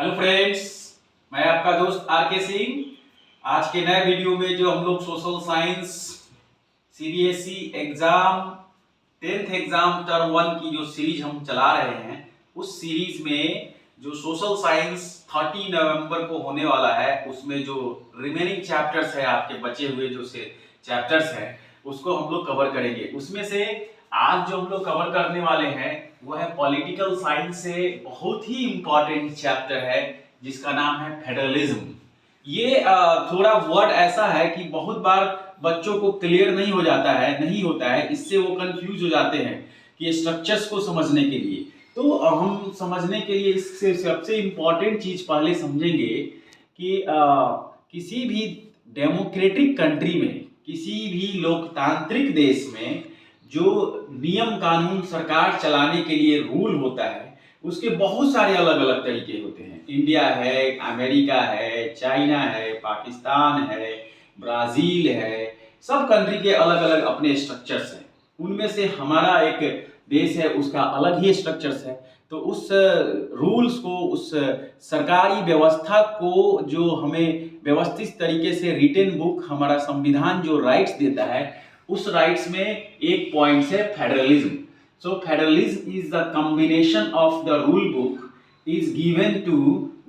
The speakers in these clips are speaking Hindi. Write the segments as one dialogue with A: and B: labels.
A: हेलो फ्रेंड्स, मैं आपका दोस्त आर के सिंह। आज के नए वीडियो में जो हम लोग social science CBSE exam 10th exam term 1 की जो सीरीज हम चला रहे हैं, उस सीरीज में जो सोशल साइंस 30 नवंबर को होने वाला है, उसमें जो रिमेनिंग चैप्टर्स है, आपके बचे हुए जो से चैप्टर्स हैं, उसको हम लोग कवर करेंगे। उसमें से आज जो हम लोग कवर करने वाले हैं वो है पॉलिटिकल साइंस से बहुत ही इंपॉर्टेंट चैप्टर है जिसका नाम है फेडरलिज्म। ये थोड़ा वर्ड ऐसा है कि बहुत बार बच्चों को क्लियर नहीं हो जाता है, नहीं होता है, इससे वो कंफ्यूज हो जाते हैं कि स्ट्रक्चर्स को समझने के लिए। तो हम समझने के लिए इससे सबसे इंपॉर्टेंट चीज पहले समझेंगे कि किसी भी डेमोक्रेटिक कंट्री में, किसी भी लोकतांत्रिक देश में जो नियम कानून सरकार चलाने के लिए रूल होता है, उसके बहुत सारे अलग अलग तरीके होते हैं। इंडिया है, अमेरिका है, चाइना है, पाकिस्तान है, ब्राजील है, सब कंट्री के अलग अलग अपने स्ट्रक्चर्स हैं। उनमें से हमारा एक देश है, उसका अलग ही स्ट्रक्चर्स है। तो उस रूल्स को, उस सरकारी व्यवस्था को जो हमें व्यवस्थित तरीके से रिटन बुक, हमारा संविधान जो राइट्स देता है, उस राइट्स में एक पॉइंट है federalism. So federalism is the combination of the rule book is given to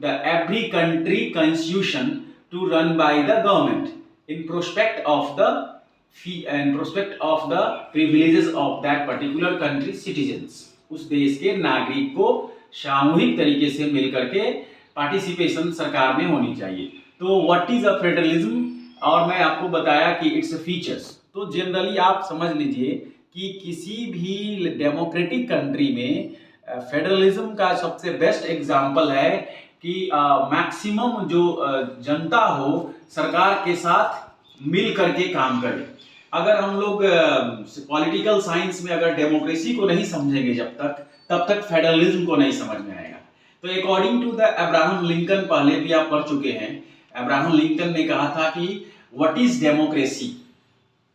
A: the every country constitution to run by the government in prospect of the privileges of that particular country citizens। उस देश के नागरिक को सामूहिक तरीके से मिलकर के पार्टिसिपेशन सरकार में होनी चाहिए। तो व्हाट इज अ फेडरलिज्म, और मैं आपको बताया कि इट्स फीचर्स। तो जनरली आप समझ लीजिए कि किसी भी डेमोक्रेटिक कंट्री में फेडरलिज्म का सबसे बेस्ट एग्जाम्पल है कि मैक्सिमम जो जनता हो सरकार के साथ मिल करके काम करे। अगर हम लोग पॉलिटिकल साइंस में अगर डेमोक्रेसी को नहीं समझेंगे तब तक फेडरलिज्म को नहीं समझ में आएगा। तो according to the Abraham Lincoln, पहले भी आप पढ़ चुके हैं, अब्राहम लिंकन ने कहा था कि व्हाट इज डेमोक्रेसी।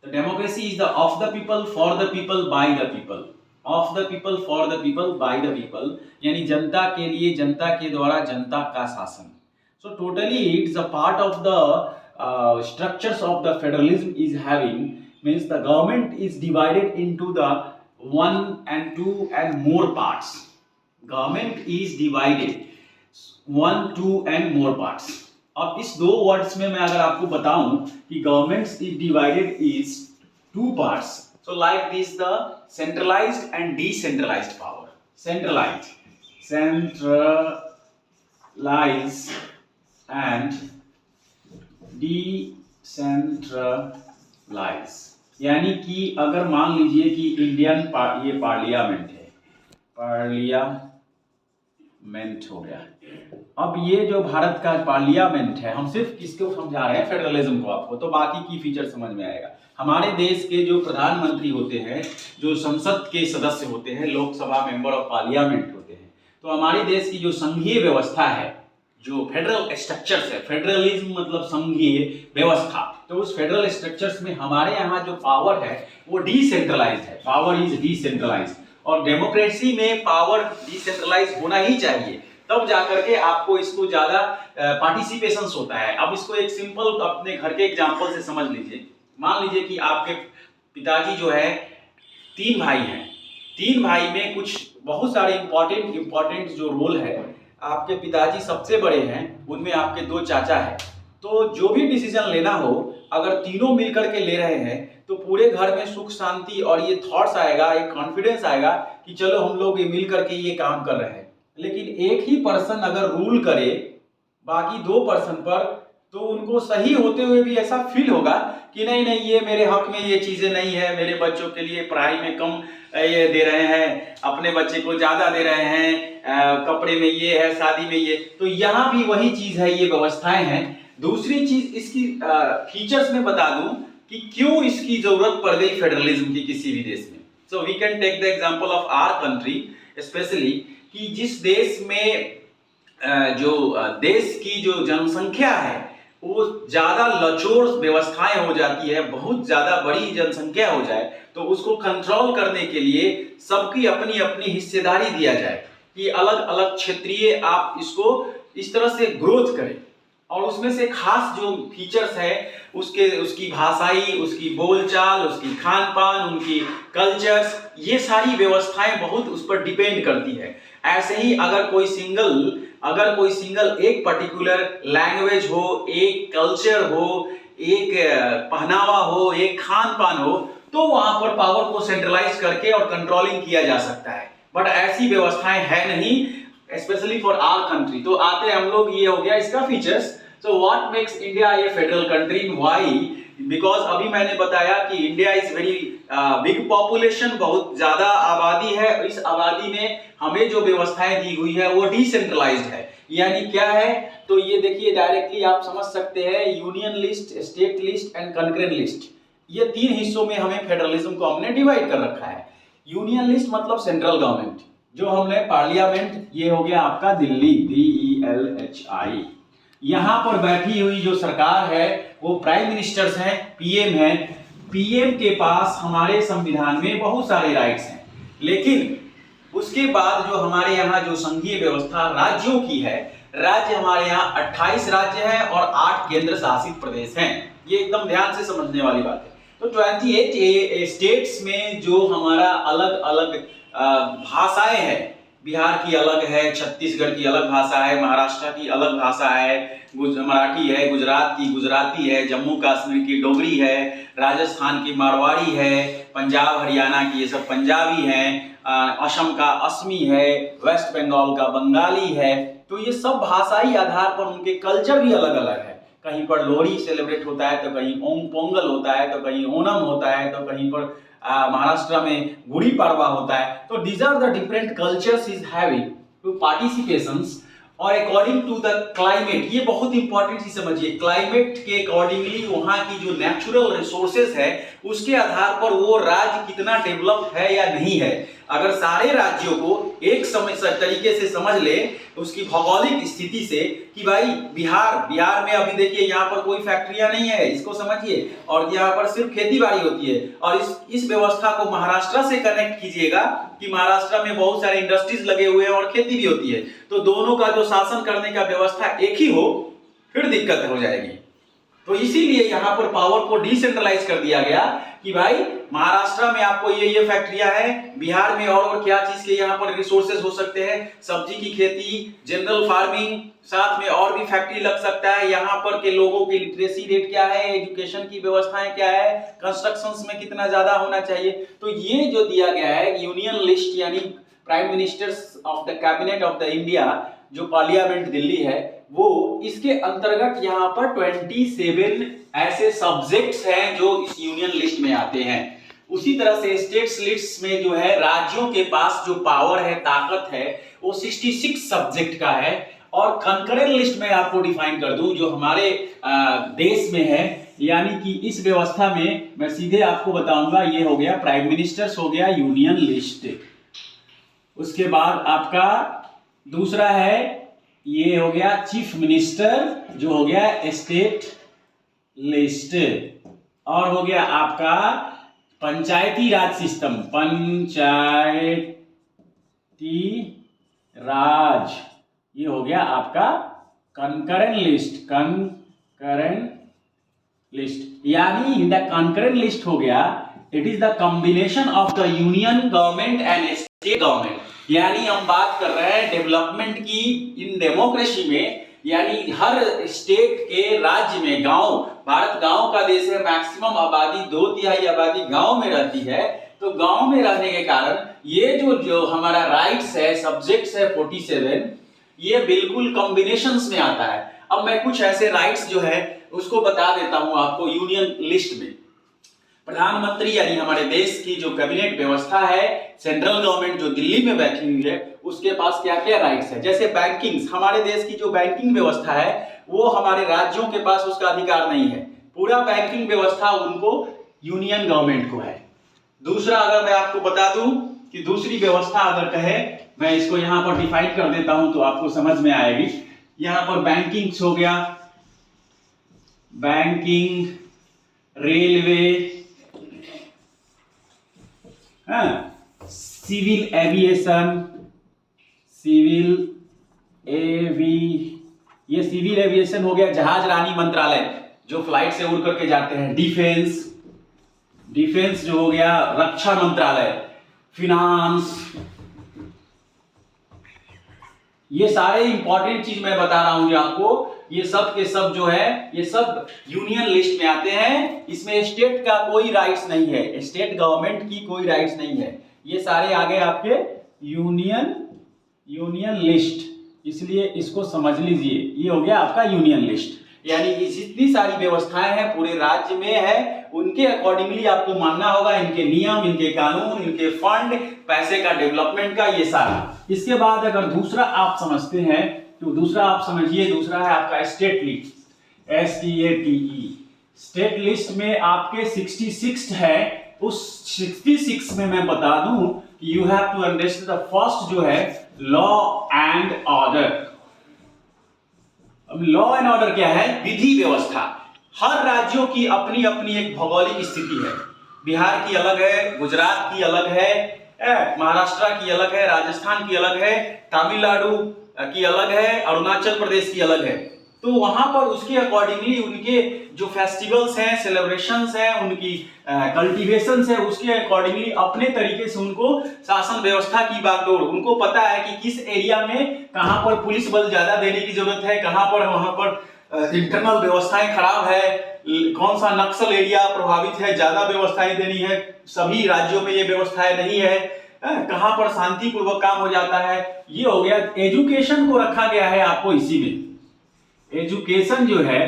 A: तो democracy is the of the people, for the people, by the people. Of the people, for the people, by the people, यानी जनता के लिए, जनता के द्वारा, जनता का शासन। So totally it's a part of the structures of the federalism is having, means the government is divided into the 1 and 2 and more parts. Government is divided 1, 2 and more parts. अब इस दो वर्ड्स में मैं अगर आपको बताऊं कि government is divided is 2 parts. So like this, the centralized and decentralized power. Centralized and decentralized, यानी कि अगर मान लीजिए कि इंडियन ये पार्लियामेंट है, पार्लियामेंट हो गया। अब ये जो भारत का पार्लियामेंट है, हम सिर्फ किसको समझा रहे हैं, फेडरलिज्म को आपको, तो बाकी की फीचर समझ में आएगा। हमारे देश के जो प्रधानमंत्री होते हैं, जो संसद के सदस्य होते हैं, लोकसभा मेंबर ऑफ पार्लियामेंट होते हैं, तो हमारे देश की जो संघीय व्यवस्था है, जो फेडरल स्ट्रक्चर्स है, फेडरलिज्म मतलब संघीय व्यवस्था, तो उस फेडरल स्ट्रक्चर्स में हमारे यहाँ जो पावर है वो डिसेंट्रलाइज्ड है, पावर इज डिसेंट्रलाइज्ड। और डेमोक्रेसी में पावर डिसेंट्रलाइज होना ही चाहिए, तब जाकर के आपको इसको ज्यादा पार्टिसिपेशंस होता है। अब इसको एक सिंपल अपने घर के एग्जांपल से समझ लीजिए। मान लीजिए कि आपके पिताजी जो है, 3 भाई हैं, 3 भाई में कुछ बहुत सारे इंपॉर्टेंट जो रोल है, आपके पिताजी सबसे बड़े हैं, उनमें आपके 2 चाचा हैं। तो जो भी डिसीजन लेना हो, अगर तीनों मिलकर के ले रहे हैं तो पूरे घर में सुख शांति और ये थॉट्स आएगा, एक कॉन्फिडेंस आएगा कि चलो हम लोग मिल करके ये काम कर रहे हैं। लेकिन एक ही पर्सन अगर रूल करे बाकी 2 पर्सन पर, तो उनको सही होते हुए भी ऐसा फील होगा कि नहीं नहीं, ये मेरे हक में ये चीजें नहीं है, मेरे बच्चों के लिए पढ़ाई में कम ये दे रहे हैं, अपने बच्चे को ज्यादा दे रहे हैं, कपड़े में ये है, शादी में ये। तो यहाँ भी वही चीज है, ये व्यवस्थाएं हैं। दूसरी चीज इसकी फीचर्स में बता दूं कि क्यों इसकी जरूरत पड़ गई फेडरलिज्म की किसी भी देश में। So we can take the example of our country specially, कि जिस देश में जो देश की जो जनसंख्या है वो ज्यादा लचोर व्यवस्थाएं हो जाती है, बहुत ज्यादा बड़ी जनसंख्या हो जाए, तो उसको कंट्रोल करने के लिए सबकी अपनी अपनी हिस्सेदारी दिया जाए। कि अलग अलग क्षेत्रीय आप इसको इस तरह से ग्रोथ करें, और उसमें से खास जो फीचर्स है उसकी भाषाई, उसकी बोलचाल, उसकी खान पान, उनकी कल्चर्स, ये सारी व्यवस्थाएं बहुत उस पर डिपेंड करती है। ऐसे ही अगर कोई सिंगल एक पर्टिकुलर लैंग्वेज हो, एक कल्चर हो, एक पहनावा हो, एक खान पान हो, तो वहां पर पावर को सेंट्रलाइज करके और कंट्रोलिंग किया जा सकता है। बट ऐसी व्यवस्थाएं है नहीं, स्पेशली फॉर आवर कंट्री। तो आते हम लोग, ये हो गया इसका features. So what makes India A federal country, why? Because अभी मैंने बताया कि India is very big population, बहुत ज्यादा आबादी है। इस आबादी में हमें जो व्यवस्थाएं दी हुई है वो डिसेंट्रलाइज्ड है। यानी क्या है, तो ये देखिए डायरेक्टली आप समझ सकते हैं, union list, state list and concurrent list, ये तीन हिस्सों में हमें फेडरलिज्म को हमने डिवाइड कर रखा है। यूनियन लिस्ट मतलब सेंट्रल गवर्नमेंट, जो हमने पार्लियामेंट, ये हो गया आपका दिल्ली, DELHI, यहां पर बैठी हुई जो सरकार है वो प्राइम मिनिस्टर्स हैं, पीएम है। पीएम के पास हमारे संविधान में बहुत सारे राइट्स हैं, लेकिन उसके बाद जो हमारे यहाँ जो संघीय व्यवस्था राज्यों की है, राज्य हमारे यहाँ 28 राज्य हैं और 8 केंद्र शासित प्रदेश हैं। ये एकदम ध्यान से समझने वाली बात है। तो 28 स्टेट्स में जो हमारा अलग अलग भाषाएं हैं, बिहार की अलग है, छत्तीसगढ़ की अलग भाषा है, महाराष्ट्र की अलग भाषा है, मराठी है, गुजरात की गुजराती है, जम्मू कश्मीर की डोगरी है, राजस्थान की मारवाड़ी है, पंजाब हरियाणा की ये सब पंजाबी है, असम का असमी है, वेस्ट बंगाल का बंगाली है। तो ये सब भाषाई आधार पर उनके कल्चर भी अलग अलग है। कहीं पर लोहड़ी सेलिब्रेट होता है, तो कहीं पोंगल होता है, तो कहीं ओणम होता है, तो कहीं पर महाराष्ट्र में गुड़ी पड़वा होता है। तो these are the different cultures is having two participations. और अकॉर्डिंग टू द क्लाइमेट, ये बहुत इंपॉर्टेंट चीज समझिए, क्लाइमेट के अकॉर्डिंगली वहां की जो नेचुरल रिसोर्सेज है उसके आधार पर वो राज्य कितना डेवलप है या नहीं है। अगर सारे राज्यों को एक तरीके से समझ ले उसकी भौगोलिक स्थिति से, कि भाई बिहार में अभी देखिए यहाँ पर कोई फैक्ट्रियां नहीं है, इसको समझिए, और यहाँ पर सिर्फ खेती बाड़ी होती है। और इस व्यवस्था को महाराष्ट्र से कनेक्ट कीजिएगा कि महाराष्ट्र में बहुत सारे इंडस्ट्रीज लगे हुए हैं और खेती भी होती है, तो दोनों का जो शासन करने का व्यवस्था एक ही हो, फिर दिक्कत हो जाएगी। तो इसीलिए यहाँ पर पावर को डिसेंट्रलाइज कर दिया गया कि भाई महाराष्ट्र में आपको ये फैक्ट्रियां हैं, बिहार में और क्या चीज के यहाँ पर रिसोर्सेज हो सकते हैं, सब्जी की खेती, जनरल फार्मिंग, साथ में और भी फैक्ट्री लग सकता है। यहाँ पर के लोगों की लिटरेसी रेट क्या है, एजुकेशन की व्यवस्थाएं क्या है, कंस्ट्रक्शंस में कितना ज्यादा होना चाहिए। तो ये जो दिया गया है यूनियन लिस्ट, यानी prime ministers of the cabinet of the India, जो पार्लियामेंट दिल्ली है, वो इसके अंतर्गत यहाँ पर 27 ऐसे सब्जेक्ट्स हैं जो इस यूनियन लिस्ट में आते हैं। उसी तरह से स्टेट्स लिस्ट में जो है राज्यों के पास जो पावर है, ताकत है, वो 66 सब्जेक्ट का है। और कंकरेंट लिस्ट में आपको डिफाइन कर दूं जो हमारे देश में है, यानी कि इस व्यवस्था में मैं सीधे आपको बताऊंगा, ये हो गया प्राइम मिनिस्टर्स, हो गया यूनियन लिस्ट। उसके बाद आपका दूसरा है, ये हो गया चीफ मिनिस्टर, जो हो गया स्टेट लिस्ट। और हो गया आपका पंचायती राज सिस्टम, पंचायती राज, ये हो गया आपका कंकरेंट लिस्ट। यानी द कंकरेंट लिस्ट हो गया, it is the combination of the union government and state government. यानी हम बात कर रहे हैं डेवलपमेंट की इन डेमोक्रेसी में, यानी हर स्टेट के राज्य में, गांव, भारत गांव का देश है, मैक्सिमम आबादी 2/3 आबादी गांव में रहती है। तो गांव में रहने के कारण ये जो हमारा राइट्स है, सब्जेक्ट्स है 47, ये बिल्कुल कॉम्बिनेशंस में आता है। अब मैं कुछ ऐसे राइट्स जो है उसको बता देता हूं आपको यूनियन लिस्ट में। प्रधानमंत्री यानी हमारे देश की जो कैबिनेट व्यवस्था है, सेंट्रल गवर्नमेंट जो दिल्ली में बैठी हुई है, उसके पास क्या क्या राइट्स है। जैसे बैंकिंग, हमारे देश की जो बैंकिंग व्यवस्था है वो हमारे राज्यों के पास उसका अधिकार नहीं है, पूरा बैंकिंग व्यवस्था उनको यूनियन गवर्नमेंट को है। दूसरा, अगर मैं आपको बता दूं कि दूसरी व्यवस्था अगर कहे, मैं इसको यहां पर डिफाइन कर देता हूं तो आपको समझ में आएगी। यहां पर बैंकिंग हो गया, banking, railway, civil aviation, civil एवी, ये सिविल एविएशन हो गया, जहाज रानी मंत्रालय जो फ्लाइट से उड़ करके जाते हैं, डिफेंस, डिफेंस जो हो गया, रक्षा मंत्रालय, फिनांस, ये सारे इंपॉर्टेंट चीज मैं बता रहा हूं आपको, ये सब के सब जो है ये सब यूनियन लिस्ट में आते हैं। इसमें स्टेट का कोई राइट्स नहीं है, स्टेट गवर्नमेंट की कोई राइट्स नहीं है, ये सारे आ गए आपके यूनियन लिस्ट, इसलिए इसको समझ लीजिए, ये हो गया आपका यूनियन लिस्ट। यानी जितनी सारी व्यवस्थाएं हैं पूरे राज्य में है, उनके अकॉर्डिंगली आपको मानना होगा, इनके नियम, इनके कानून, इनके फंड, पैसे का डेवलपमेंट का, ये सारा। इसके बाद अगर दूसरा आप समझते हैं तो दूसरा आप समझिए, दूसरा है आपका state list, STATE। State list में आपके 66 है, उस 66 में मैं बता दूं कि you have to understand the first जो है लॉ एंड ऑर्डर। अब लॉ एंड ऑर्डर क्या है? विधि व्यवस्था। हर राज्यों की अपनी अपनी एक भौगोलिक स्थिति है, बिहार की अलग है, गुजरात की अलग है, महाराष्ट्र की अलग है, राजस्थान की अलग है, तमिलनाडु की अलग है, अरुणाचल प्रदेश की अलग है। तो वहां पर उसके अकॉर्डिंगली उनके जो फेस्टिवल्स हैं, सेलिब्रेशंस हैं, उनकी कल्टीवेशंस है, उसके अकॉर्डिंगली अपने तरीके से उनको शासन व्यवस्था की बागडोर, उनको पता है कि किस एरिया में कहां पर पुलिस बल ज्यादा देने की जरूरत है, कहां पर वहां पर इंटरनल व्यवस्थाएं खराब है, कौन सा नक्सल एरिया प्रभावित है, ज्यादा व्यवस्थाएं देनी है, सभी राज्यों में ये व्यवस्थाएं नहीं है, कहां पर शांतिपूर्वक काम हो जाता है। ये हो गया। एजुकेशन को रखा गया है आपको इसी में, एजुकेशन जो है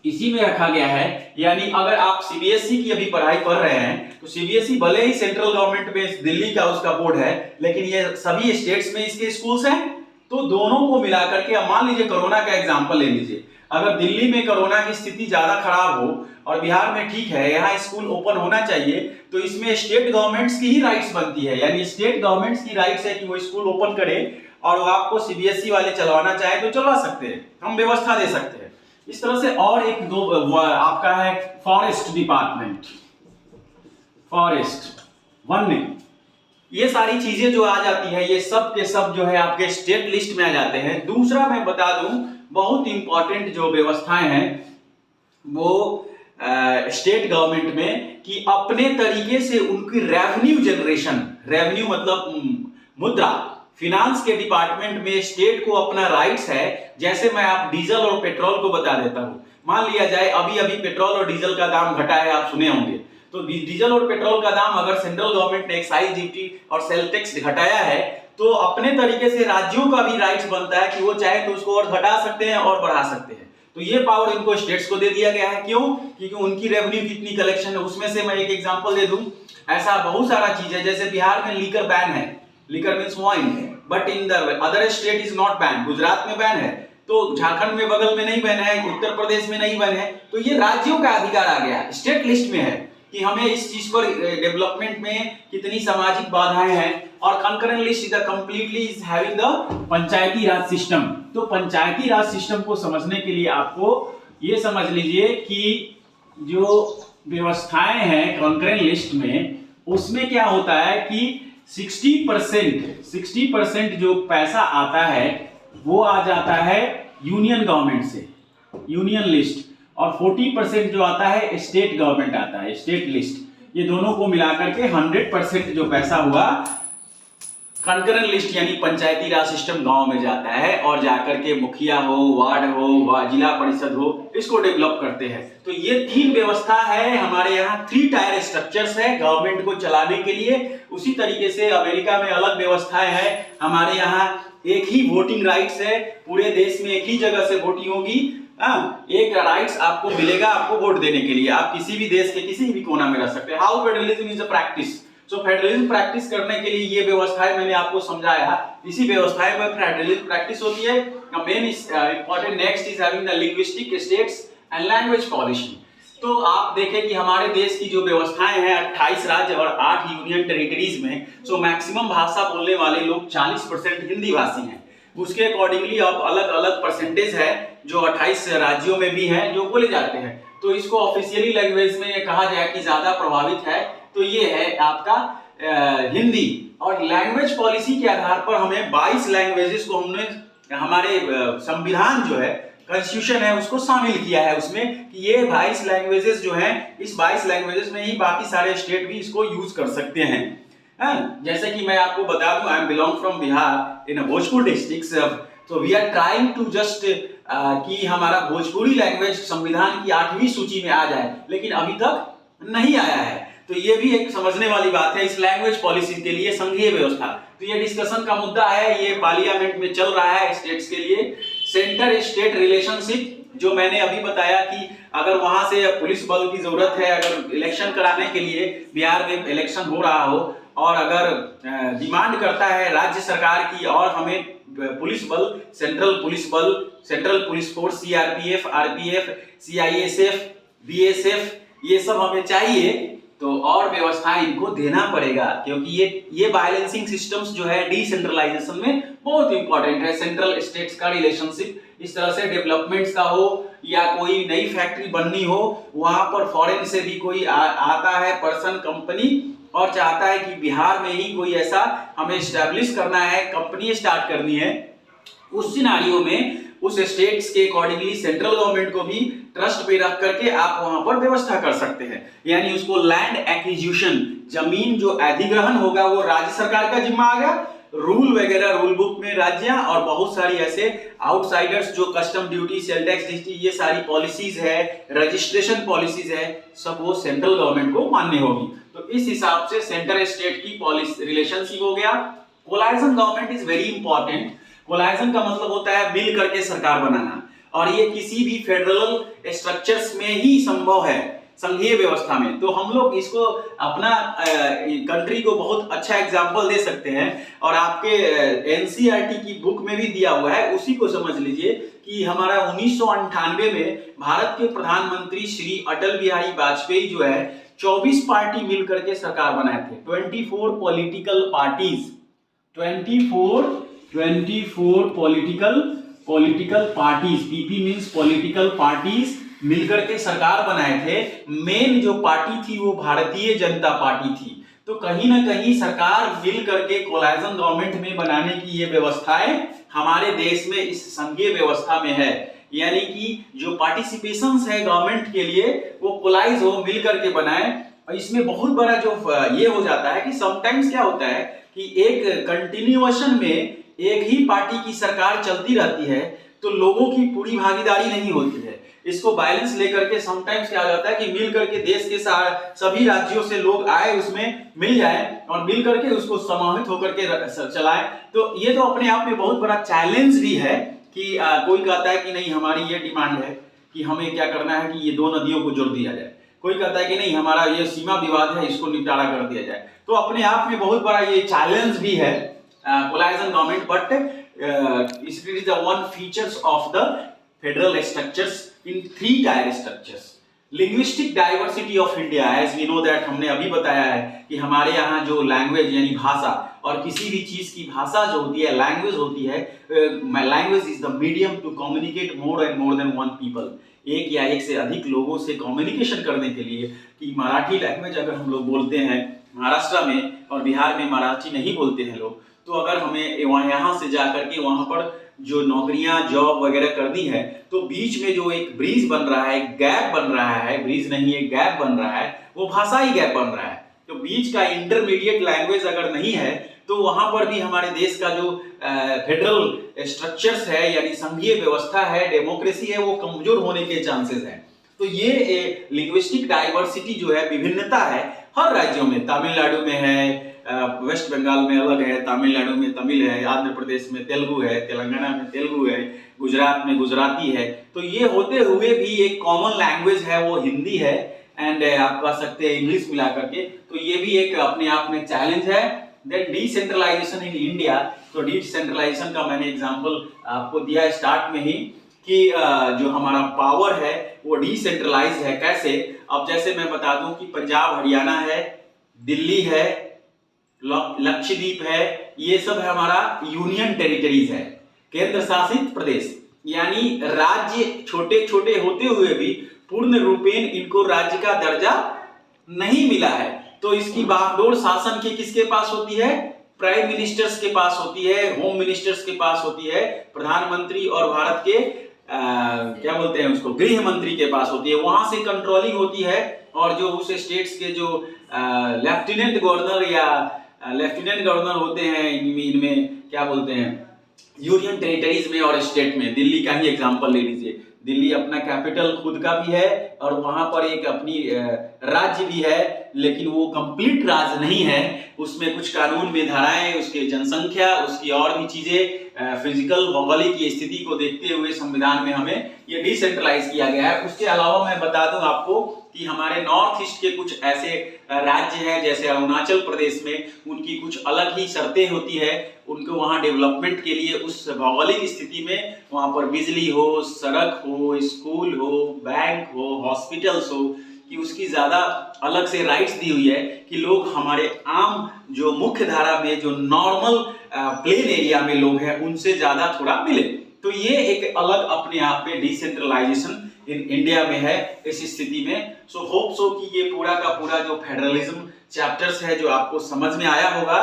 A: इसी में रखा गया है। यानी अगर आप सीबीएसई की अभी पढ़ाई कर रहे हैं तो सीबीएसई भले ही सेंट्रल गवर्नमेंट में दिल्ली का उसका बोर्ड है, लेकिन ये सभी स्टेट्स में इसके स्कूल्स हैं, तो दोनों को मिलाकर के, अब मान लीजिए कोरोना का एग्जांपल ले लीजिए, अगर दिल्ली में कोरोना की स्थिति ज्यादा खराब हो और बिहार में ठीक है, यहाँ स्कूल ओपन होना चाहिए, तो इसमें स्टेट गवर्नमेंट्स की ही राइट्स बनती है। यानी स्टेट गवर्नमेंट्स की राइट्स है कि वो स्कूल ओपन करे, और वो आपको सीबीएसई वाले चलवाना चाहे तो चलवा सकते हैं, हम व्यवस्था दे सकते हैं। इस तरह से और एक दो आपका है फॉरेस्ट डिपार्टमेंट, फॉरेस्ट, वन्य, ये सारी चीजें जो आ जाती है, ये सब के सब जो है आपके स्टेट लिस्ट में आ जाते हैं। दूसरा मैं बता दूं, बहुत इंपॉर्टेंट जो व्यवस्थाएं हैं वो स्टेट गवर्नमेंट में, कि अपने तरीके से उनकी रेवेन्यू जनरेशन, रेवेन्यू मतलब मुद्रा, फिनांस के डिपार्टमेंट में स्टेट को अपना राइट्स है। जैसे मैं आप डीजल और पेट्रोल को बता देता हूं, मान लिया जाए अभी अभी पेट्रोल और डीजल का दाम घटा है, आप सुने होंगे, तो डीजल और पेट्रोल का दाम अगर सेंट्रल गवर्नमेंट ने एक्साइज ड्यूटी और सेल टैक्स घटाया है, तो अपने तरीके से राज्यों का भी राइट्स बनता है कि वो चाहे तो उसको और घटा सकते हैं और बढ़ा सकते हैं। तो ये पावर इनको स्टेट्स को दे दिया गया है। क्यों? क्योंकि उनकी रेवेन्यू कितनी कलेक्शन है। उसमें से मैं एक एग्जांपल दे दूं, ऐसा बहुत सारा चीज है, जैसे बिहार में लीकर बैन है, liquor means wine, but in the other state is not ban. Gujarat में बैन है, तो झारखंड में बगल में नहीं बैन है, उत्तर प्रदेश में नहीं बैन है। तो ये राज्यों का अधिकार आ गया, स्टेट लिस्ट में है कि हमें इस चीज पर डेवलपमेंट में कितनी सामाजिक बाधाएं हैं। और concurrent list is completely is having the Panchayati Raj system. तो पंचायती राज सिस्टम को समझने के लिए आपको ये समझ लीजिए कि जो व्यवस्थाएं हैं कंकरेंट लिस्ट में, उसमें क्या होता है कि 60% जो पैसा आता है वो आ जाता है यूनियन गवर्नमेंट से, यूनियन लिस्ट, और 40% जो आता है स्टेट गवर्नमेंट आता है, स्टेट लिस्ट। ये दोनों को मिलाकर के 100% जो पैसा हुआ कंकरेंट लिस्ट यानी पंचायती राज सिस्टम गांव में जाता है, और जाकर के मुखिया हो, वार्ड हो, जिला परिषद हो, इसको डेवलप करते हैं। तो ये तीन व्यवस्था है हमारे यहाँ, 3 टायर स्ट्रक्चर्स है गवर्नमेंट को चलाने के लिए। उसी तरीके से अमेरिका में अलग व्यवस्थाएं हैं, हमारे यहाँ एक ही वोटिंग राइट्स है, पूरे देश में एक ही जगह से वोटिंग होगी, एक राइट्स आपको मिलेगा आपको वोट देने के लिए। आप किसी भी देश के किसी भी कोना में रह सकते हैं। How federalism is a practice. So federalism practice करने के लिए ये व्यवस्थाएं मैंने आपको समझाया, इसी व्यवस्थाएं में फेडरलिज्म प्रैक्टिस होती है। Main important next is having the linguistic states and language policy. तो आप देखें कि हमारे देश की जो व्यवस्थाएं हैं 28 राज्य और 8 यूनियन टेरिटरीज में, सो मैक्सिमम भाषा बोलने वाले लोग 40% हिंदी भाषी हैं। उसके अकॉर्डिंगली अब अलग अलग परसेंटेज है जो 28 राज्यों में भी है जो बोले जाते हैं। तो इसको ऑफिशियली लैंग्वेज में कहा जाए कि ज्यादा प्रभावित है, तो ये है आपका हिंदी, और लैंग्वेज पॉलिसी के आधार पर हमें 22 लैंग्वेजेस को हमने हमारे संविधान जो है, कॉन्स्टिट्यूशन है, उसको शामिल किया है उसमें कि ये 22 लैंग्वेजेस जो हैं, इस 22 लैंग्वेजेस में ही बाकी सारे स्टेट भी इसको यूज कर सकते हैं। जैसे कि मैं आपको बता दूं, I am belong from Bihar in Bhojpur district, so we are trying to just कि हमारा भोजपुरी लैंग्वेज संविधान की 8वीं सूची में आ जाए, लेकिन अभी तक नहीं आया है। तो ये भी एक समझने वाली बात है इस लैंग्वेज पॉलिसी के लिए, संघीय व्यवस्था। तो ये डिस्कशन का मुद्दा है, ये पार्लियामेंट में चल रहा है स्टेट्स के लिए। सेंटर स्टेट रिलेशनशिप, जो मैंने अभी बताया कि अगर वहां से पुलिस बल की जरूरत है, अगर इलेक्शन कराने के लिए बिहार में इलेक्शन हो रहा हो और अगर डिमांड करता है राज्य सरकार की और हमें पुलिस बल, central police force, CRPF, RPF, CISF, BSF, ये सब हमें चाहिए, तो और व्यवस्थाएं इनको देना पड़ेगा, क्योंकि ये बैलेंसिंग सिस्टम्स जो है डिसेंट्रलाइजेशन में बहुत इंपॉर्टेंट है। सेंट्रल स्टेट्स का रिलेशनशिप इस तरह से डेवलपमेंट्स का हो या कोई नई फैक्ट्री बननी हो, वहां पर फॉरेन से भी कोई आता है पर्सन, कंपनी, और चाहता है कि बिहार में ही कोई ऐसा हमें एस्टैब्लिश करना है, कंपनी स्टार्ट करनी है, उस सिनारियो में उस स्टेट्स के अकॉर्डिंगली सेंट्रल गवर्नमेंट को भी ट्रस्ट पे रख करके आप वहां पर व्यवस्था कर सकते हैं। यानी उसको लैंड एक्विजिशन, जमीन जो अधिग्रहण होगा वो राज्य सरकार का जिम्मा आ गया, रूल वगैरह रूल बुक में राज्य, और बहुत सारी ऐसे आउटसाइडर्स जो custom duty, sale tax duty, ये सारी पॉलिसीज है, रजिस्ट्रेशन पॉलिसीज है, सब वो सेंट्रल गवर्नमेंट को माननी होगी। तो इस हिसाब से सेंटर स्टेट की पॉलिसी रिलेशनशिप हो गया। Collision government is very important. Collision का मतलब होता है मिल करके सरकार बनाना, और ये किसी भी फेडरल स्ट्रक्चर्स में ही संभव है, संघीय व्यवस्था में। तो हम लोग इसको अपना कंट्री को बहुत अच्छा एग्जांपल दे सकते हैं, और आपके एनसीईआरटी की बुक में भी दिया हुआ है, उसी को समझ लीजिए कि हमारा 1998 में भारत के प्रधानमंत्री श्री अटल बिहारी वाजपेयी जो है 24 पार्टी मिल करके सरकार बनाए थे, 24 political parties, 24 political parties, PP means political parties मिलकर के सरकार बनाए थे। मेन जो पार्टी थी वो भारतीय जनता पार्टी थी। तो कहीं ना कहीं सरकार मिल करके कोलाइजन गवर्नमेंट में बनाने की ये व्यवस्थाएं हमारे देश में इस संघीय व्यवस्था में है। यानी कि जो पार्टिसिपेशन है गवर्नमेंट के लिए वो कोलाइज हो, मिल करके बनाए। और इसमें बहुत बड़ा जो ये हो जाता है कि समटाइम्स क्या होता है कि एक कंटिन्यूएशन में एक ही पार्टी की सरकार चलती रहती है, तो लोगों की पूरी भागीदारी नहीं होती है। इसको बैलेंस लेकर के समटाइम्स क्या हो जाता है कि मिल करके देश के सभी राज्यों से लोग आए, उसमें मिल जाए और मिल करके उसको समाहित होकर के चलाएं। तो ये तो अपने आप में बहुत बड़ा चैलेंज भी है कि कोई कहता है कि नहीं हमारी ये डिमांड है कि हमें क्या करना है कि ये दो नदियों को जोड़ दिया जाए, कोई कहता है कि नहीं हमारा ये सीमा विवाद है, इसको निपटारा कर दिया जाए। तो अपने आप में बहुत बड़ा ये चैलेंज भी है coalition government, but it is the one features of the federal structures in 3 tier structures. Linguistic diversity of India, as we know that, हमने अभी बताया है कि हमारे यहाँ जो लैंग्वेज यानी भाषा, और किसी भी चीज की भाषा जो होती है लैंग्वेज होती है, language is the medium to communicate more than one people, एक या एक से अधिक लोगों से कम्युनिकेशन करने के लिए। कि मराठी लैंग्वेज अगर हम लोग बोलते हैं महाराष्ट्र में और बिहार में मराठी नहीं बोलते हैं लोग, तो अगर हमें यहाँ से जाकर के वहां पर जो नौकरियां जॉब वगैरह करनी है, तो बीच में जो एक ब्रिज बन रहा है, गैप बन रहा है, ब्रिज नहीं है गैप बन रहा है, वो भाषाई गैप बन रहा है। तो बीच का इंटरमीडिएट लैंग्वेज अगर नहीं है, तो वहां पर भी हमारे देश का जो फेडरल स्ट्रक्चर्स है यानी संघीय व्यवस्था है, डेमोक्रेसी है, वो कमजोर होने के चांसेस हैं। तो ये लिंग्विस्टिक डाइवर्सिटी जो है, विभिन्नता है हर राज्यों में। तमिलनाडु में है, वेस्ट बंगाल में अलग है, तमिलनाडु में तमिल है, आंध्र प्रदेश में तेलुगु है, तेलंगाना में तेलुगु है, गुजरात में गुजराती है। तो ये होते हुए भी एक कॉमन लैंग्वेज है वो हिंदी है, एंड आप कह सकते हैं इंग्लिश मिला करके। तो ये भी एक अपने आप में चैलेंज है। देन डिसेंट्रलाइजेशन इन इंडिया, तो डिसेंट्रलाइजेशन का मैंने एग्जांपल आपको दिया स्टार्ट में ही कि जो हमारा पावर है वो डिसेंट्रलाइज है। कैसे? अब जैसे मैं बता दूं कि पंजाब हरियाणा है, दिल्ली है, लक्षद्वीप है, ये सब है हमारा यूनियन टेरिटरीज है, केंद्र शासित प्रदेश। यानी राज्य छोटे छोटे होते हुए भी पूर्ण रूपेण इनको राज्य का दर्जा नहीं मिला है। तो तो इसकी बागडोर शासन के किसके पास होती है? प्राइम मिनिस्टर्स के पास होती है, होम मिनिस्टर्स के पास होती है, प्रधानमंत्री और भारत के क्या बोलते हैं उसको, गृह मंत्री के पास होती है। वहां से कंट्रोलिंग होती है और जो उस स्टेट्स के जो लेफ्टिनेंट गवर्नर या लेफ्टिनेंट गवर्नर होते हैं, इनमें क्या बोलते हैं, यूनियन टेरिटरीज में और स्टेट में, दिल्ली का ही एग्जांपल ले लीजिए। दिल्ली अपना कैपिटल खुद का भी है और वहां पर एक अपनी राज्य भी है, लेकिन वो कंप्लीट राज्य नहीं है। उसमें कुछ कानून में धाराएं, उसके जनसंख्या, उसकी और भी चीजें, फिजिकल भौगोलिक की स्थिति को देखते हुए संविधान में हमें ये डिसेंट्रलाइज किया गया है। उसके अलावा मैं बता दूं आपको कि हमारे नॉर्थ ईस्ट के कुछ ऐसे राज्य हैं, जैसे अरुणाचल प्रदेश में, उनकी कुछ अलग ही शर्तें होती है। उनको वहां डेवलपमेंट के लिए उस भौगोलिक स्थिति में वहां पर बिजली हो, सड़क हो, स्कूल हो, बैंक हो, हॉस्पिटल्स हो, कि उसकी ज्यादा अलग से राइट्स दी हुई है कि लोग हमारे आम जो मुख्य धारा में जो नॉर्मल प्लेन एरिया में लोग हैं उनसे ज्यादा थोड़ा मिले। तो ये एक अलग अपने आप में डिसेंट्रलाइजेशन इन इंडिया में है इस स्थिति में। सो होप सो कि ये पूरा का पूरा जो फेडरलिज्म चैप्टर्स है जो आपको समझ में आया होगा।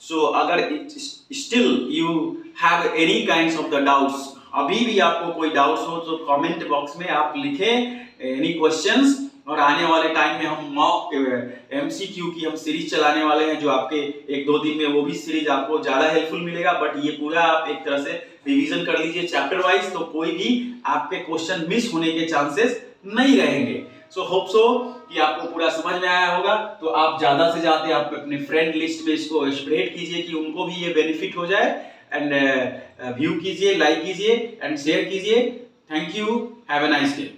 A: सो अगर still you have any kinds of the doubts, अभी भी आपको कोई डाउट्स हो तो कमेंट बॉक्स में आप लिखें एनी क्वेश्चंस, और आने वाले टाइम में हम मॉक एमसीक्यू की हम सीरीज चलाने वाले हैं, जो आपके 1-2 दिन में वो भी सीरीज आपको ज्यादा हेल्पफुल मिलेगा। बट ये पूरा आप एक तरह से रिवीजन कर लीजिए चैप्टर वाइज, तो कोई भी आपके क्वेश्चन मिस होने के चांसेस नहीं रहेंगे। सो होप सो कि आपको पूरा समझ में आया होगा। तो आप ज्यादा से ज्यादा आप अपने फ्रेंड लिस्ट में इसको स्प्रेड कीजिए कि उनको भी ये बेनिफिट हो जाए, एंड व्यू कीजिए, लाइक कीजिए एंड शेयर कीजिए। Thank you, have a nice day.